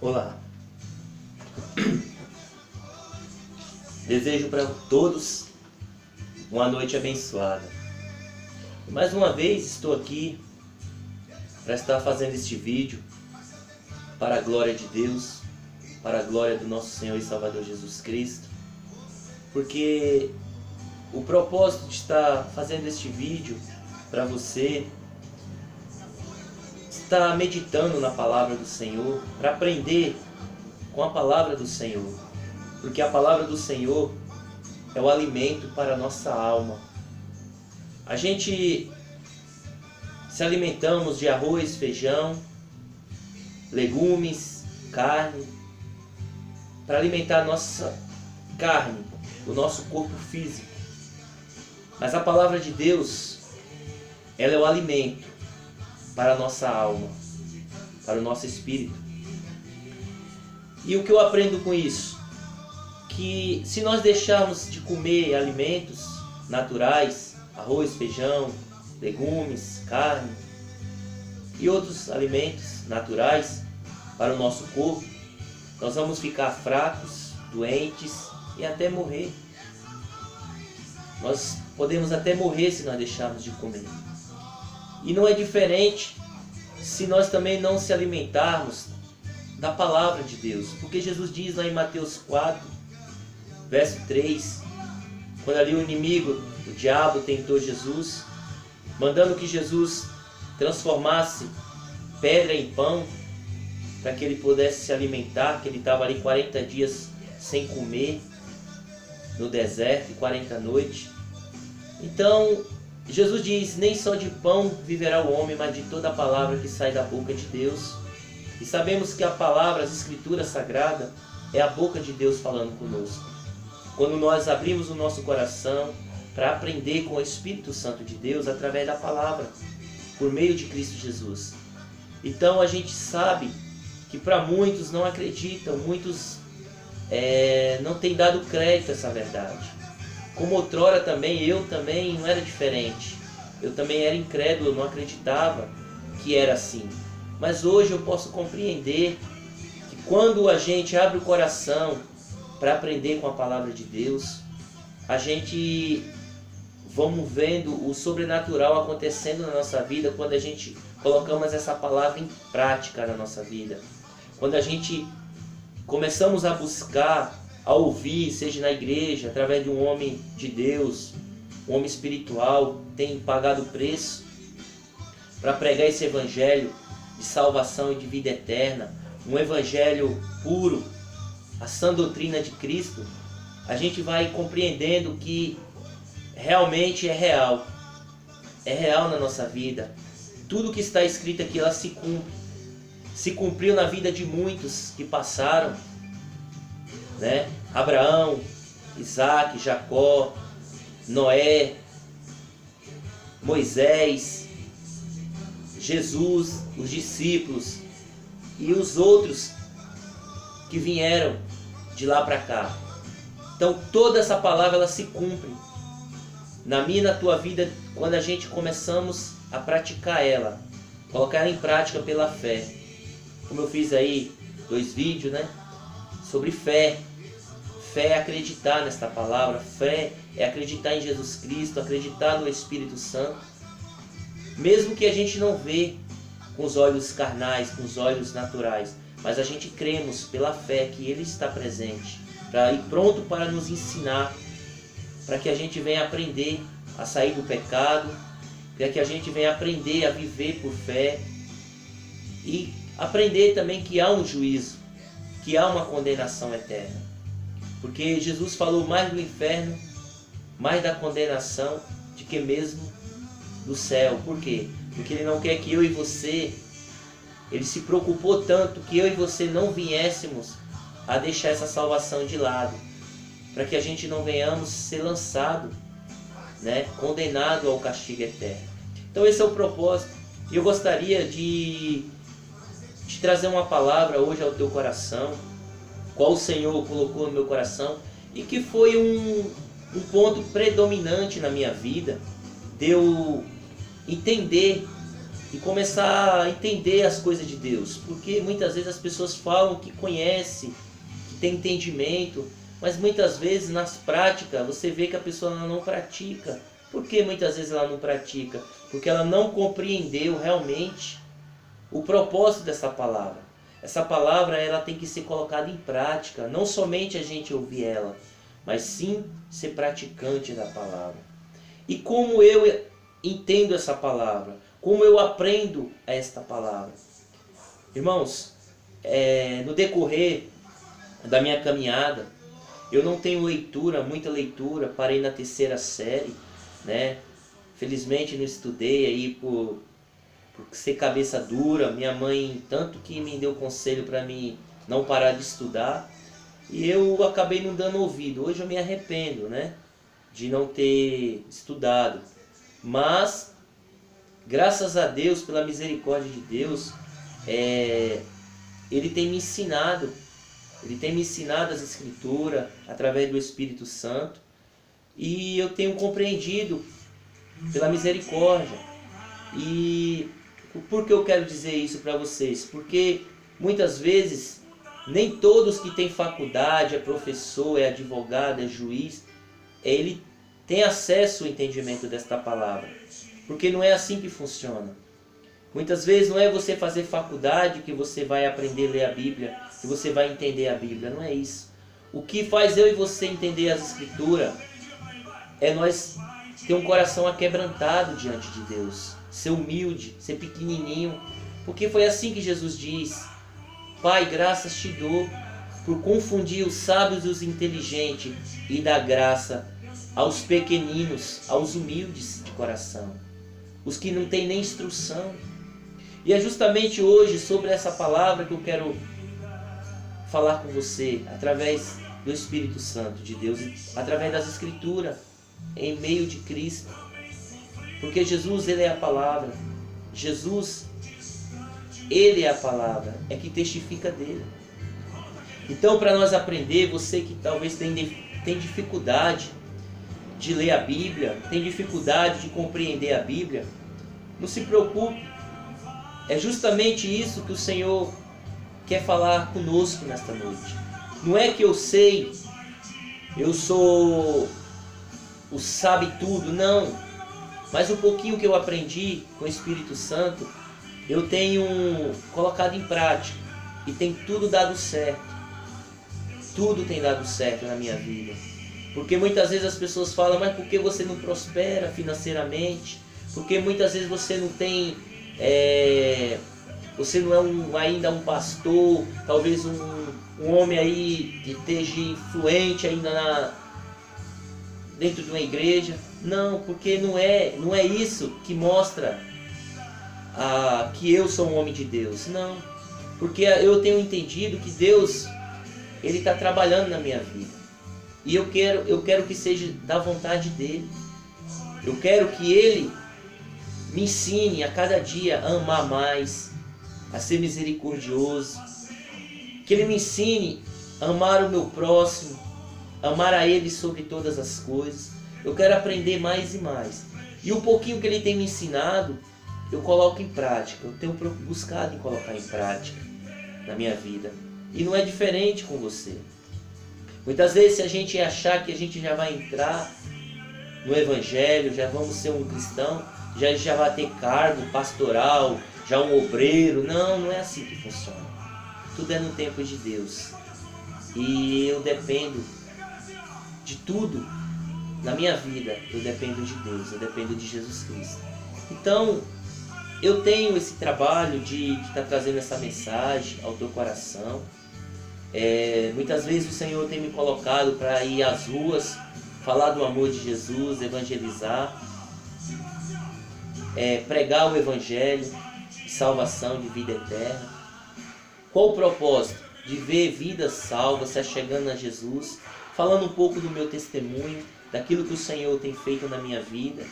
Olá, desejo para todos uma noite abençoada. Mais uma vez estou aqui para estar fazendo este vídeo para a glória de Deus, para a glória do nosso Senhor e Salvador Jesus Cristo, porque o propósito de estar fazendo este vídeo para você estar meditando na palavra do Senhor, para aprender com a palavra do Senhor, porque a palavra do Senhor é o alimento para a nossa alma. A gente se alimentamos de arroz, feijão, legumes, carne, para alimentar a nossa carne, o nosso corpo físico. Mas a palavra de Deus, ela é o alimento para a nossa alma, para o nosso espírito. E o que eu aprendo com isso? Que se nós deixarmos de comer alimentos naturais, arroz, feijão, legumes, carne e outros alimentos naturais para o nosso corpo, nós vamos ficar fracos, doentes e até morrer. Nós podemos até morrer se nós deixarmos de comer. E não é diferente se nós também não se alimentarmos da palavra de Deus. Porque Jesus diz lá em Mateus 4, verso 3, quando ali o inimigo, o diabo, tentou Jesus, mandando que Jesus transformasse pedra em pão, para que ele pudesse se alimentar, que ele estava ali 40 dias sem comer, no deserto, e 40 noites. Então, Jesus diz, nem só de pão viverá o homem, mas de toda a palavra que sai da boca de Deus. E sabemos que a palavra, as escrituras sagradas, é a boca de Deus falando conosco. Quando nós abrimos o nosso coração para aprender com o Espírito Santo de Deus através da palavra, por meio de Cristo Jesus. Então a gente sabe que para muitos não acreditam, muitos não têm dado crédito a essa verdade. Como outrora também, eu também não era diferente. Eu também era incrédulo, não acreditava que era assim. Mas hoje eu posso compreender que quando a gente abre o coração para aprender com a palavra de Deus, a gente vamos vendo o sobrenatural acontecendo na nossa vida quando a gente colocamos essa palavra em prática na nossa vida. Quando a gente começamos a buscar, a ouvir, seja na igreja, através de um homem de Deus, um homem espiritual, tem pagado o preço para pregar esse evangelho de salvação e de vida eterna, um evangelho puro, a sã doutrina de Cristo, a gente vai compreendendo que realmente é real na nossa vida. Tudo que está escrito aqui, ela se cumpre. Se cumpriu na vida de muitos que passaram, né? Abraão, Isaac, Jacó, Noé, Moisés, Jesus, os discípulos e os outros que vieram de lá para cá. Então toda essa palavra ela se cumpre na minha e na tua vida quando a gente começamos a praticar ela, colocar ela em prática pela fé. Como eu fiz aí 2 vídeos, né, sobre fé. Fé é acreditar nesta palavra, fé é acreditar em Jesus Cristo, acreditar no Espírito Santo. Mesmo que a gente não vê com os olhos carnais, com os olhos naturais, mas a gente cremos pela fé que Ele está presente, para ir pronto para nos ensinar, para que a gente venha aprender a sair do pecado, para que a gente venha aprender a viver por fé e aprender também que há um juízo, que há uma condenação eterna. Porque Jesus falou mais do inferno, mais da condenação, do que mesmo do céu. Por quê? Porque Ele não quer que eu e você, Ele se preocupou tanto que eu e você não viéssemos a deixar essa salvação de lado, para que a gente não venhamos ser lançado, né, condenado ao castigo eterno. Então esse é o propósito. E eu gostaria de te trazer uma palavra hoje ao teu coração, qual o Senhor colocou no meu coração e que foi um ponto predominante na minha vida, de eu entender e começar a entender as coisas de Deus. Porque muitas vezes as pessoas falam que conhecem, que tem entendimento, mas muitas vezes nas práticas você vê que a pessoa não pratica. Por que muitas vezes ela não pratica? Porque ela não compreendeu realmente o propósito dessa palavra. Essa palavra ela tem que ser colocada em prática, não somente a gente ouvir ela, mas sim ser praticante da palavra. E como eu entendo essa palavra? Como eu aprendo esta palavra? Irmãos, no decorrer da minha caminhada, eu não tenho muita leitura, parei na 3ª série, né? Felizmente não estudei aí por ser cabeça dura. Minha mãe tanto que me deu conselho para mim não parar de estudar, e eu acabei não dando ouvido. Hoje eu me arrependo, né, de não ter estudado, mas graças a Deus, pela misericórdia de Deus, Ele tem me ensinado as Escrituras através do Espírito Santo, e eu tenho compreendido pela misericórdia. E por que eu quero dizer isso para vocês? Porque muitas vezes nem todos que têm faculdade, é professor, é advogado, é juiz, ele tem acesso ao entendimento desta palavra. Porque não é assim que funciona. Muitas vezes não é você fazer faculdade que você vai aprender a ler a Bíblia, que você vai entender a Bíblia. Não é isso. O que faz eu e você entender as Escrituras é nós ter um coração aquebrantado diante de Deus. Ser humilde, ser pequenininho. Porque foi assim que Jesus diz: Pai, graças te dou por confundir os sábios e os inteligentes e dar graça aos pequeninos, aos humildes de coração, os que não têm nem instrução. E é justamente hoje sobre essa palavra que eu quero falar com você, através do Espírito Santo de Deus, através das Escrituras, em meio de Cristo. Porque Jesus, Ele é a palavra. Jesus, Ele é a palavra, é que testifica dele. Então, para nós aprender, você que talvez tem dificuldade de ler a Bíblia, tem dificuldade de compreender a Bíblia, não se preocupe. É justamente isso que o Senhor quer falar conosco nesta noite. Não é que eu sei, eu sou o sabe tudo, não. Mas o pouquinho que eu aprendi com o Espírito Santo, eu tenho colocado em prática. E tem tudo dado certo. Tudo tem dado certo na minha vida. Porque muitas vezes as pessoas falam: mas por que você não prospera financeiramente? Porque muitas vezes você não tem... você não é ainda um pastor, talvez um homem aí que esteja influente ainda dentro de uma igreja. Não, porque não é isso que mostra que eu sou um homem de Deus. Não, porque eu tenho entendido que Deus, Ele está trabalhando na minha vida. E eu quero que seja da vontade dEle. Eu quero que Ele me ensine a cada dia a amar mais, a ser misericordioso. Que Ele me ensine a amar o meu próximo, amar a Ele sobre todas as coisas. Eu quero aprender mais e mais. E o pouquinho que Ele tem me ensinado, eu coloco em prática. Eu tenho buscado em colocar em prática na minha vida. E não é diferente com você. Muitas vezes, se a gente achar que a gente já vai entrar no Evangelho, já vamos ser um cristão, já vai ter cargo pastoral, já um obreiro. Não é assim que funciona. Tudo é no tempo de Deus. E eu dependo de tudo na minha vida. Eu dependo de Deus, eu dependo de Jesus Cristo. Então, eu tenho esse trabalho de estar trazendo essa mensagem ao teu coração. Muitas vezes o Senhor tem me colocado para ir às ruas, falar do amor de Jesus, evangelizar, pregar o Evangelho de salvação, de vida eterna. Qual o propósito? De ver vidas salvas, se achegando a Jesus, falando um pouco do meu testemunho, daquilo que o Senhor tem feito na minha vida.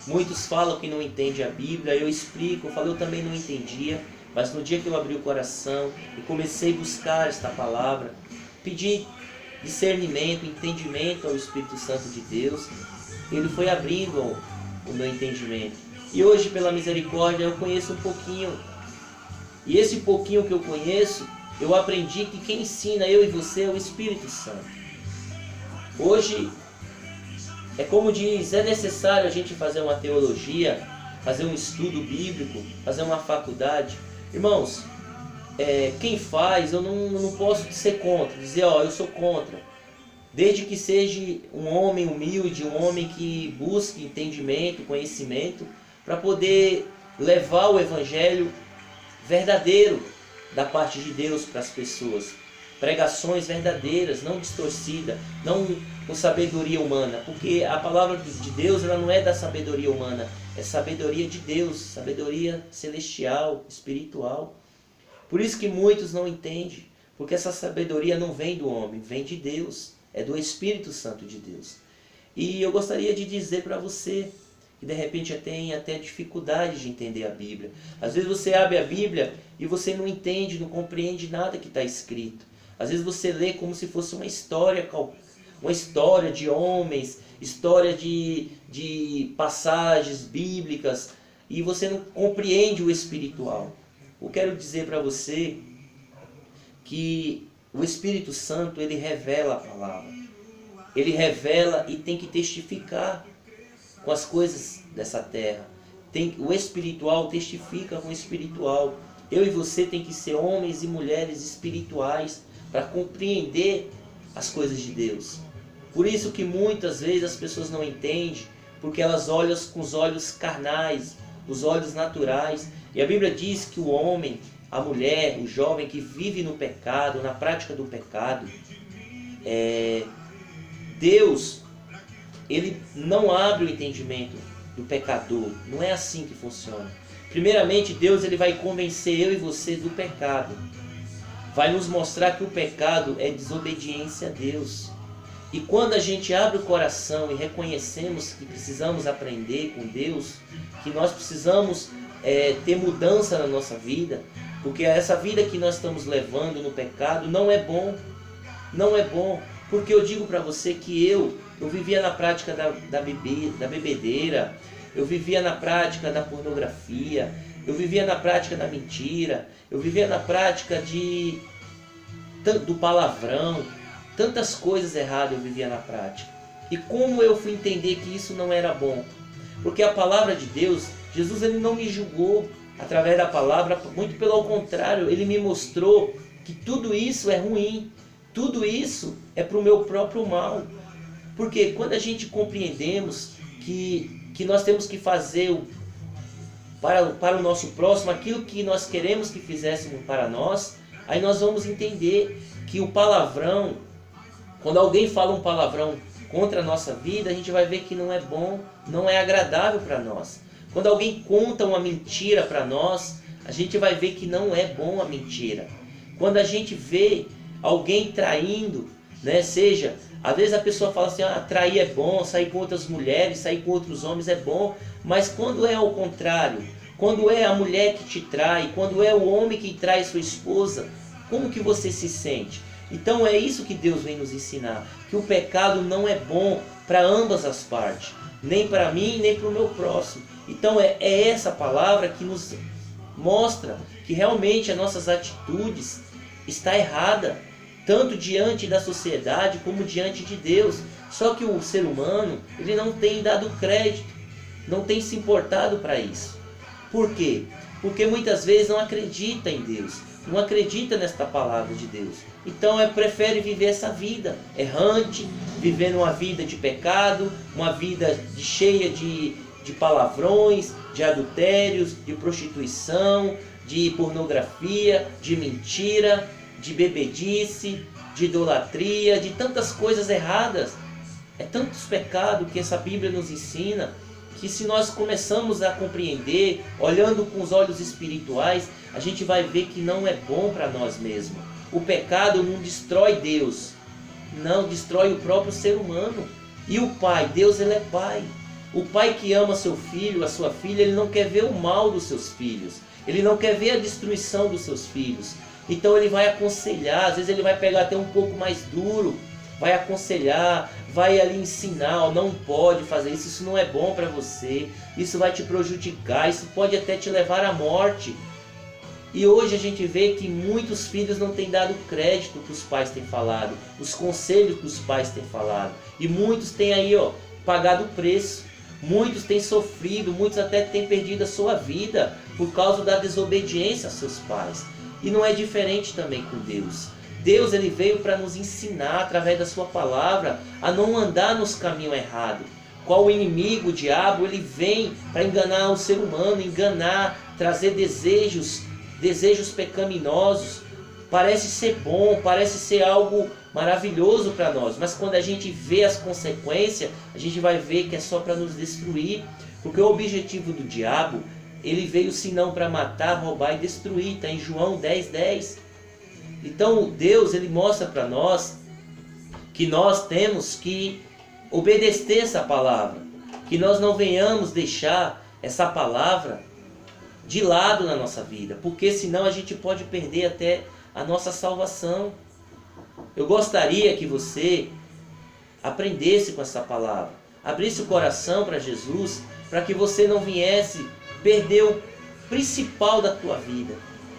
Muitos falam que não entendem a Bíblia, eu explico, eu também não entendia, mas no dia que eu abri o coração e comecei a buscar esta palavra, pedi discernimento, entendimento ao Espírito Santo de Deus, Ele foi abrindo o meu entendimento. E hoje, pela misericórdia, eu conheço um pouquinho. E esse pouquinho que eu conheço, eu aprendi que quem ensina eu e você é o Espírito Santo. Hoje, é como diz, é necessário a gente fazer uma teologia, fazer um estudo bíblico, fazer uma faculdade. Irmãos, quem faz, eu não posso ser contra, dizer, eu sou contra. Desde que seja um homem humilde, um homem que busque entendimento, conhecimento, para poder levar o Evangelho verdadeiro da parte de Deus para as pessoas. Pregações verdadeiras, não distorcidas, não com sabedoria humana. Porque a palavra de Deus, ela não é da sabedoria humana, é sabedoria de Deus, sabedoria celestial, espiritual. Por isso que muitos não entendem, porque essa sabedoria não vem do homem, vem de Deus, é do Espírito Santo de Deus. E eu gostaria de dizer para você, que de repente tem até dificuldade de entender a Bíblia. Às vezes você abre a Bíblia e você não entende, não compreende nada que está escrito. Às vezes você lê como se fosse uma história de homens, história de passagens bíblicas, e você não compreende o espiritual. Eu quero dizer para você que o Espírito Santo, ele revela a palavra. Ele revela e tem que testificar com as coisas dessa terra. O espiritual testifica com o espiritual. Eu e você tem que ser homens e mulheres espirituais para compreender as coisas de Deus. Por isso que muitas vezes as pessoas não entendem, porque elas olham com os olhos carnais, os olhos naturais. E a Bíblia diz que o homem, a mulher, o jovem que vive no pecado, na prática do pecado, Deus, ele não abre o entendimento do pecador. Não é assim que funciona. Primeiramente, Deus, ele vai convencer eu e você do pecado. Vai nos mostrar que o pecado é desobediência a Deus. E quando a gente abre o coração e reconhecemos que precisamos aprender com Deus, que nós precisamos ter mudança na nossa vida, porque essa vida que nós estamos levando no pecado não é bom. Não é bom. Porque eu digo para você que eu vivia na prática da bebedeira, eu vivia na prática da pornografia, eu vivia na prática da mentira, eu vivia na prática do palavrão, tantas coisas erradas eu vivia na prática. E como eu fui entender que isso não era bom? Porque a palavra de Deus, Jesus, ele não me julgou através da palavra, muito pelo contrário, ele me mostrou que tudo isso é ruim, tudo isso é para o meu próprio mal. Porque quando a gente compreendemos que nós temos que fazer para o nosso próximo aquilo que nós queremos que fizéssemos para nós, aí nós vamos entender que o palavrão, quando alguém fala um palavrão contra a nossa vida, a gente vai ver que não é bom, não é agradável para nós. Quando alguém conta uma mentira para nós, a gente vai ver que não é bom a mentira. Quando a gente vê alguém traindo, seja, às vezes a pessoa fala assim, trair é bom, sair com outras mulheres, sair com outros homens é bom, mas quando é ao contrário, quando é a mulher que te trai, quando é o homem que trai sua esposa, como que você se sente? Então é isso que Deus vem nos ensinar, que o pecado não é bom para ambas as partes, nem para mim, nem para o meu próximo. Então é essa palavra que nos mostra que realmente as nossas atitudes estão erradas, tanto diante da sociedade como diante de Deus. Só que o ser humano, ele não tem dado crédito, não tem se importado para isso. Por quê? Porque muitas vezes não acredita em Deus, não acredita nesta palavra de Deus. Então prefere viver essa vida errante, vivendo uma vida de pecado, uma vida cheia de palavrões, de adultérios, de prostituição, de pornografia, de mentira, de bebedice, de idolatria, de tantas coisas erradas. É tantos pecados que essa Bíblia nos ensina, que se nós começamos a compreender, olhando com os olhos espirituais, a gente vai ver que não é bom para nós mesmos. O pecado não destrói Deus, não, destrói o próprio ser humano. E o Pai, Deus, ele é Pai. O pai que ama seu filho, a sua filha, ele não quer ver o mal dos seus filhos. Ele não quer ver a destruição dos seus filhos. Então ele vai aconselhar, às vezes ele vai pegar até um pouco mais duro, vai aconselhar, vai ali ensinar, ó, não pode fazer isso, isso não é bom para você, isso vai te prejudicar, isso pode até te levar à morte. E hoje a gente vê que muitos filhos não têm dado crédito que os pais têm falado, os conselhos que os pais têm falado. E muitos têm aí, ó, pagado o preço. Muitos têm sofrido, muitos até têm perdido a sua vida por causa da desobediência aos seus pais. E não é diferente também com Deus. Deus, ele veio para nos ensinar através da sua palavra a não andar nos caminhos errados. Qual o inimigo, o diabo, ele vem para enganar o ser humano, enganar, trazer desejos pecaminosos. Parece ser bom, parece ser algo maravilhoso para nós, mas quando a gente vê as consequências, a gente vai ver que é só para nos destruir, porque o objetivo do diabo, ele veio senão para matar, roubar e destruir, está em João 10:10. Então Deus, ele mostra para nós que nós temos que obedecer essa palavra, que nós não venhamos deixar essa palavra de lado na nossa vida, porque senão a gente pode perder até a nossa salvação. Eu gostaria que você aprendesse com essa palavra, abrisse o coração para Jesus, para que você não viesse perder o principal da tua vida,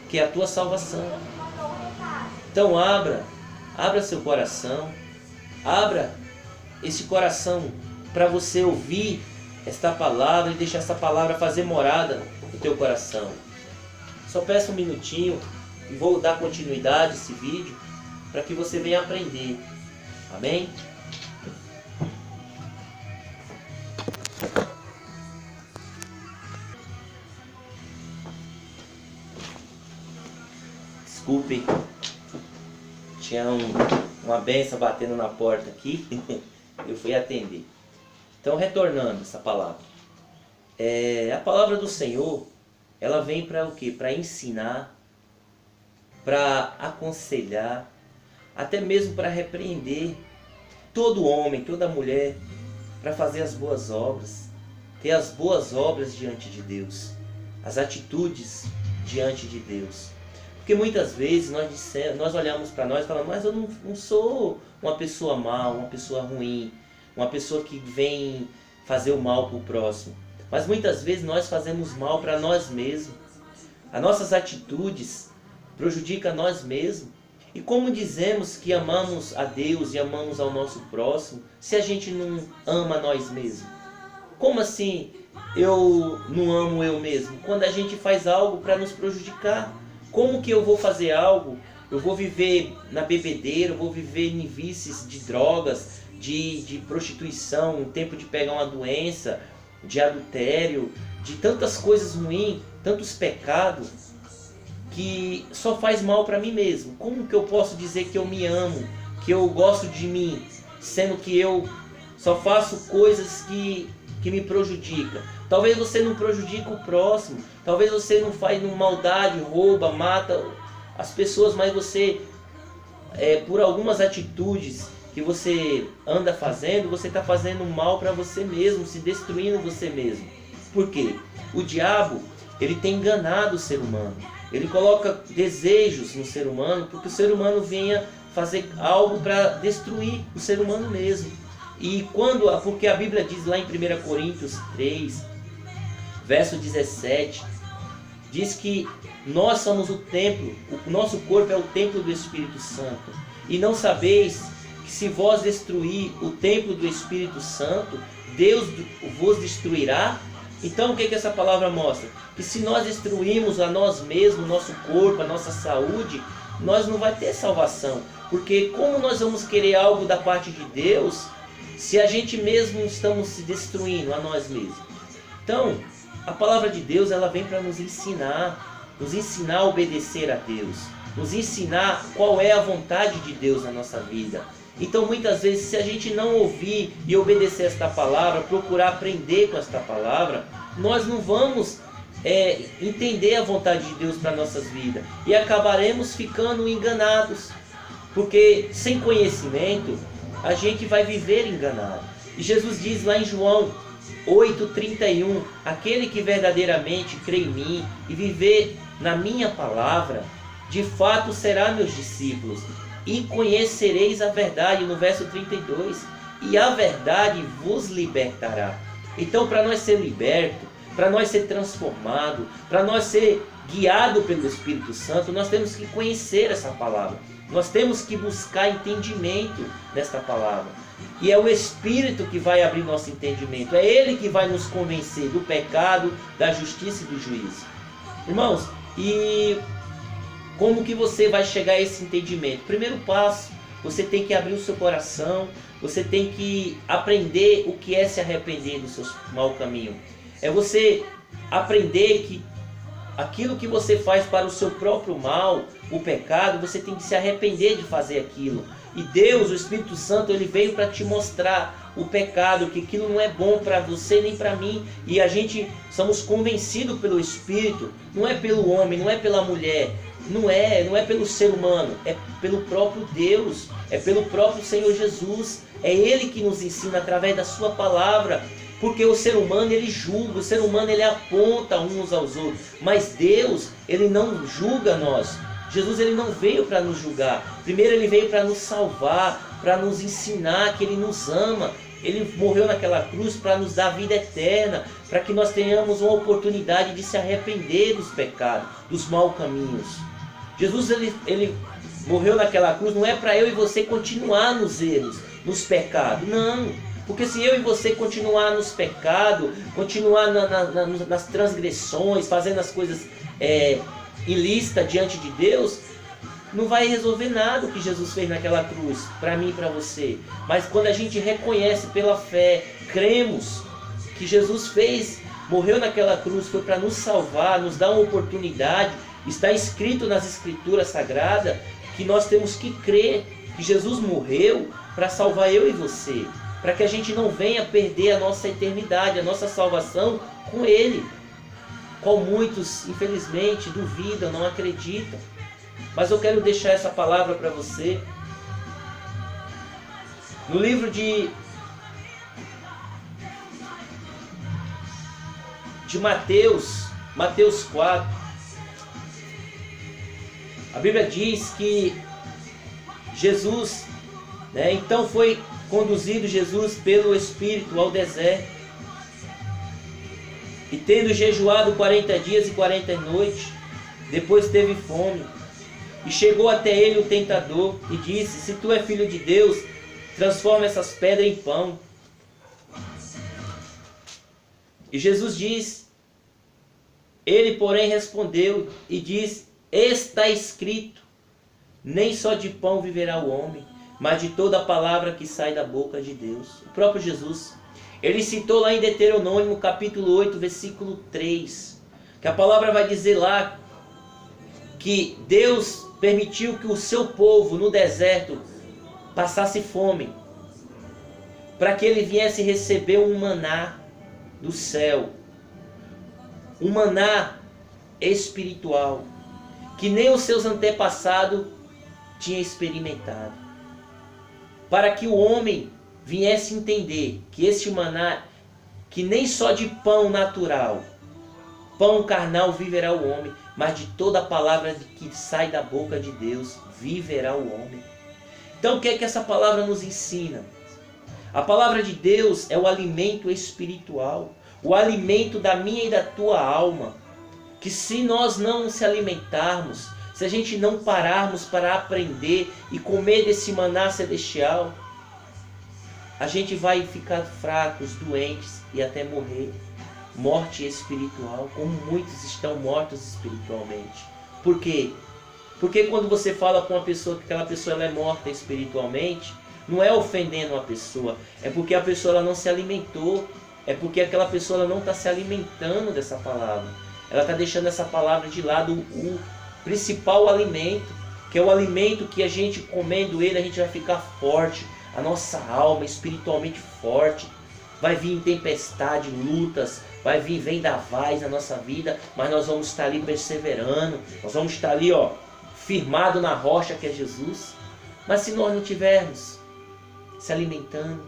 que é a tua salvação. Então abra seu coração, abra esse coração para você ouvir esta palavra e deixar essa palavra fazer morada no teu coração. Só peço um minutinho e vou dar continuidade a esse vídeo para que você venha aprender. Amém? Desculpem, tinha uma benção batendo na porta aqui, eu fui atender. Então, retornando essa palavra. A palavra do Senhor, ela vem para o quê? Para ensinar, para aconselhar, até mesmo para repreender todo homem, toda mulher, para fazer as boas obras, ter as boas obras diante de Deus, as atitudes diante de Deus. Porque muitas vezes nós olhamos para nós e falamos, mas eu não sou uma pessoa má, uma pessoa ruim, uma pessoa que vem fazer o mal para o próximo. Mas muitas vezes nós fazemos mal para nós mesmos. As nossas atitudes prejudicam nós mesmos. E como dizemos que amamos a Deus e amamos ao nosso próximo, se a gente não ama nós mesmos? Como assim eu não amo eu mesmo? Quando a gente faz algo para nos prejudicar. Como que eu vou fazer algo? Eu vou viver na bebedeira, eu vou viver em vícios de drogas, de prostituição, um tempo de pegar uma doença, de adultério, de tantas coisas ruins, tantos pecados, que só faz mal para mim mesmo. Como que eu posso dizer que eu me amo, que eu gosto de mim, sendo que eu só faço coisas que me prejudicam? Talvez você não prejudique o próximo, talvez você não faz maldade, rouba, mata as pessoas, mas você, por algumas atitudes que você anda fazendo, você está fazendo mal para você mesmo, se destruindo você mesmo. Por quê? O diabo, ele tem enganado o ser humano. Ele coloca desejos no ser humano, porque o ser humano venha fazer algo para destruir o ser humano mesmo. E porque a Bíblia diz lá em 1 Coríntios 3, verso 17, diz que nós somos o templo, o nosso corpo é o templo do Espírito Santo. E não sabeis que se vós destruir o templo do Espírito Santo, Deus vos destruirá? Então o que essa palavra mostra? Que se nós destruirmos a nós mesmos, o nosso corpo, a nossa saúde, nós não vai ter salvação. Porque como nós vamos querer algo da parte de Deus, se a gente mesmo estamos se destruindo a nós mesmos? Então, a palavra de Deus, ela vem para nos ensinar a obedecer a Deus, nos ensinar qual é a vontade de Deus na nossa vida. Então muitas vezes, se a gente não ouvir e obedecer esta palavra, procurar aprender com esta palavra, nós não vamos entender a vontade de Deus para nossas vidas e acabaremos ficando enganados, porque sem conhecimento a gente vai viver enganado. E Jesus diz lá em João 8,31, aquele que verdadeiramente crê em mim e viver na minha palavra, de fato será meus discípulos, e conhecereis a verdade, no verso 32, e a verdade vos libertará. Então, para nós ser liberto, para nós ser transformado, para nós ser guiado pelo Espírito Santo, nós temos que conhecer essa palavra. Nós temos que buscar entendimento desta palavra. E é o Espírito que vai abrir nosso entendimento. É Ele que vai nos convencer do pecado, da justiça e do juízo. Irmãos, e como que você vai chegar a esse entendimento? Primeiro passo, você tem que abrir o seu coração, você tem que aprender o que é se arrepender do seu mau caminho. É você aprender que aquilo que você faz para o seu próprio mal, o pecado, você tem que se arrepender de fazer aquilo. E Deus, o Espírito Santo, Ele veio para te mostrar o pecado, que aquilo não é bom para você nem para mim. E a gente somos convencidos pelo Espírito, não é pelo homem, não é pela mulher, não é pelo ser humano, é pelo próprio Deus, é pelo próprio Senhor Jesus. É Ele que nos ensina através da sua palavra. Porque o ser humano, ele julga, o ser humano, ele aponta uns aos outros. Mas Deus, Ele não julga nós. Jesus, Ele não veio para nos julgar. Primeiro, Ele veio para nos salvar, para nos ensinar que Ele nos ama. Ele morreu naquela cruz para nos dar vida eterna, para que nós tenhamos uma oportunidade de se arrepender dos pecados, dos maus caminhos. Jesus, ele morreu naquela cruz não é para eu e você continuar nos erros, nos pecados. Não. Porque se eu e você continuar nos pecados, continuar nas transgressões, fazendo as coisas ilícitas diante de Deus, não vai resolver nada o que Jesus fez naquela cruz, para mim e para você. Mas quando a gente reconhece pela fé, cremos que Jesus fez, morreu naquela cruz, foi para nos salvar, nos dar uma oportunidade, está escrito nas Escrituras Sagradas que nós temos que crer que Jesus morreu para salvar eu e você, para que a gente não venha perder a nossa eternidade, a nossa salvação com Ele, qual muitos, infelizmente, duvidam, não acreditam. Mas eu quero deixar essa palavra para você. No livro de Mateus, Mateus 4, a Bíblia diz que Jesus, então foi conduzido Jesus pelo Espírito ao deserto, e tendo jejuado 40 dias e 40 noites, depois teve fome. E chegou até ele o tentador e disse: se tu és filho de Deus, transforma essas pedras em pão. E Jesus diz, ele porém respondeu e disse: está escrito, nem só de pão viverá o homem, mas de toda a palavra que sai da boca de Deus. O próprio Jesus, ele citou lá em Deuteronômio capítulo 8, versículo 3, que a palavra vai dizer lá que Deus permitiu que o seu povo no deserto passasse fome, para que ele viesse receber um maná do céu, um maná espiritual, que nem os seus antepassados tinham experimentado, para que o homem viesse entender que esse maná, que nem só de pão natural, pão carnal viverá o homem, mas de toda a palavra que sai da boca de Deus viverá o homem. Então o que é que essa palavra nos ensina? A palavra de Deus é o alimento espiritual, o alimento da minha e da tua alma, que se nós não se alimentarmos, se a gente não pararmos para aprender e comer desse maná celestial, a gente vai ficar fracos, doentes e até morrer. Morte espiritual, como muitos estão mortos espiritualmente. Por quê? Porque quando você fala com uma pessoa que aquela pessoa ela é morta espiritualmente, não é ofendendo uma pessoa, é porque a pessoa ela não se alimentou, é porque aquela pessoa ela não está se alimentando dessa palavra. Ela está deixando essa palavra de lado, o principal alimento, que é o alimento que a gente comendo ele, a gente vai ficar forte, a nossa alma espiritualmente forte. Vai vir tempestade, lutas, vai vir vendavais na nossa vida, mas nós vamos estar ali perseverando, nós vamos estar ali, firmado na rocha que é Jesus. Mas se nós não tivermos se alimentando,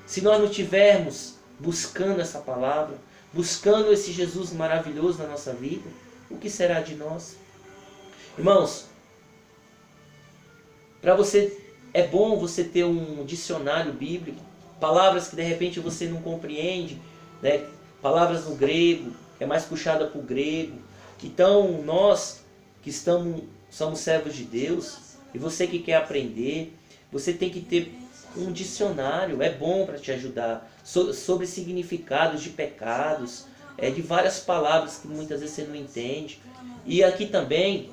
se nós não tivermos buscando essa palavra, buscando esse Jesus maravilhoso na nossa vida, o que será de nós? Irmãos, Para você, é bom você ter um dicionário bíblico, palavras que de repente você não compreende, né? Palavras no grego, é mais puxada para o grego. Então nós que somos servos de Deus, e você que quer aprender, você tem que ter um dicionário, é bom para te ajudar, sobre significados de pecados, de várias palavras que muitas vezes você não entende. E aqui também,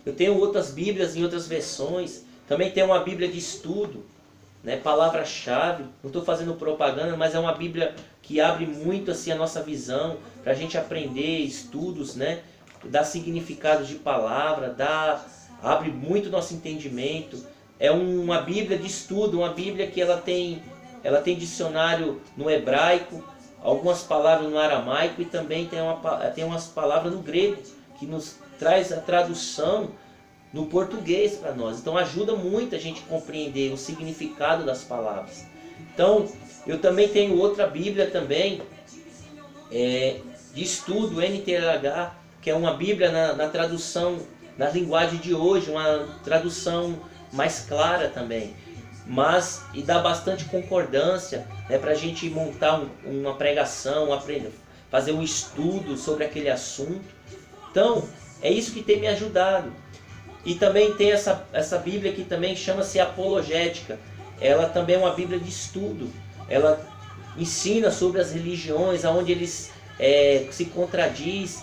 eu tenho outras bíblias em outras versões, também tem uma bíblia de estudo, né, palavra-chave, não estou fazendo propaganda, mas é uma bíblia que abre muito assim a nossa visão, para a gente aprender estudos, né, dá significados de palavra, abre muito nosso entendimento. É uma bíblia de estudo, uma bíblia que ela tem dicionário no hebraico, algumas palavras no aramaico e também tem umas palavras no grego, que nos traz a tradução no português para nós. Então ajuda muito a gente compreender o significado das palavras. Então eu também tenho outra bíblia também, de estudo, NTLH, que é uma bíblia na tradução, na linguagem de hoje, uma tradução mais clara também, e dá bastante concordância, né, para a gente montar uma pregação, fazer um estudo sobre aquele assunto. Então é isso que tem me ajudado. E também tem essa Bíblia que também chama-se Apologética. Ela também é uma Bíblia de estudo. Ela ensina sobre as religiões, aonde eles se contradiz,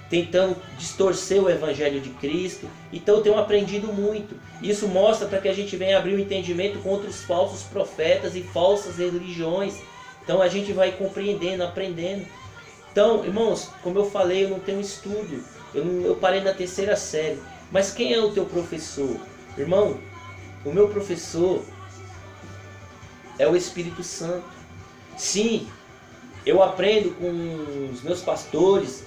tentando distorcer o Evangelho de Cristo. Então eu tenho aprendido muito. Isso mostra para que a gente venha abrir o entendimento contra os falsos profetas e falsas religiões. Então a gente vai compreendendo, aprendendo. Então, irmãos, como eu falei, eu não tenho estudo. Eu parei na 3ª série. Mas quem é o teu professor? Irmão, o meu professor é o Espírito Santo. Sim, eu aprendo com os meus pastores,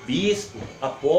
bispo, apóstolo,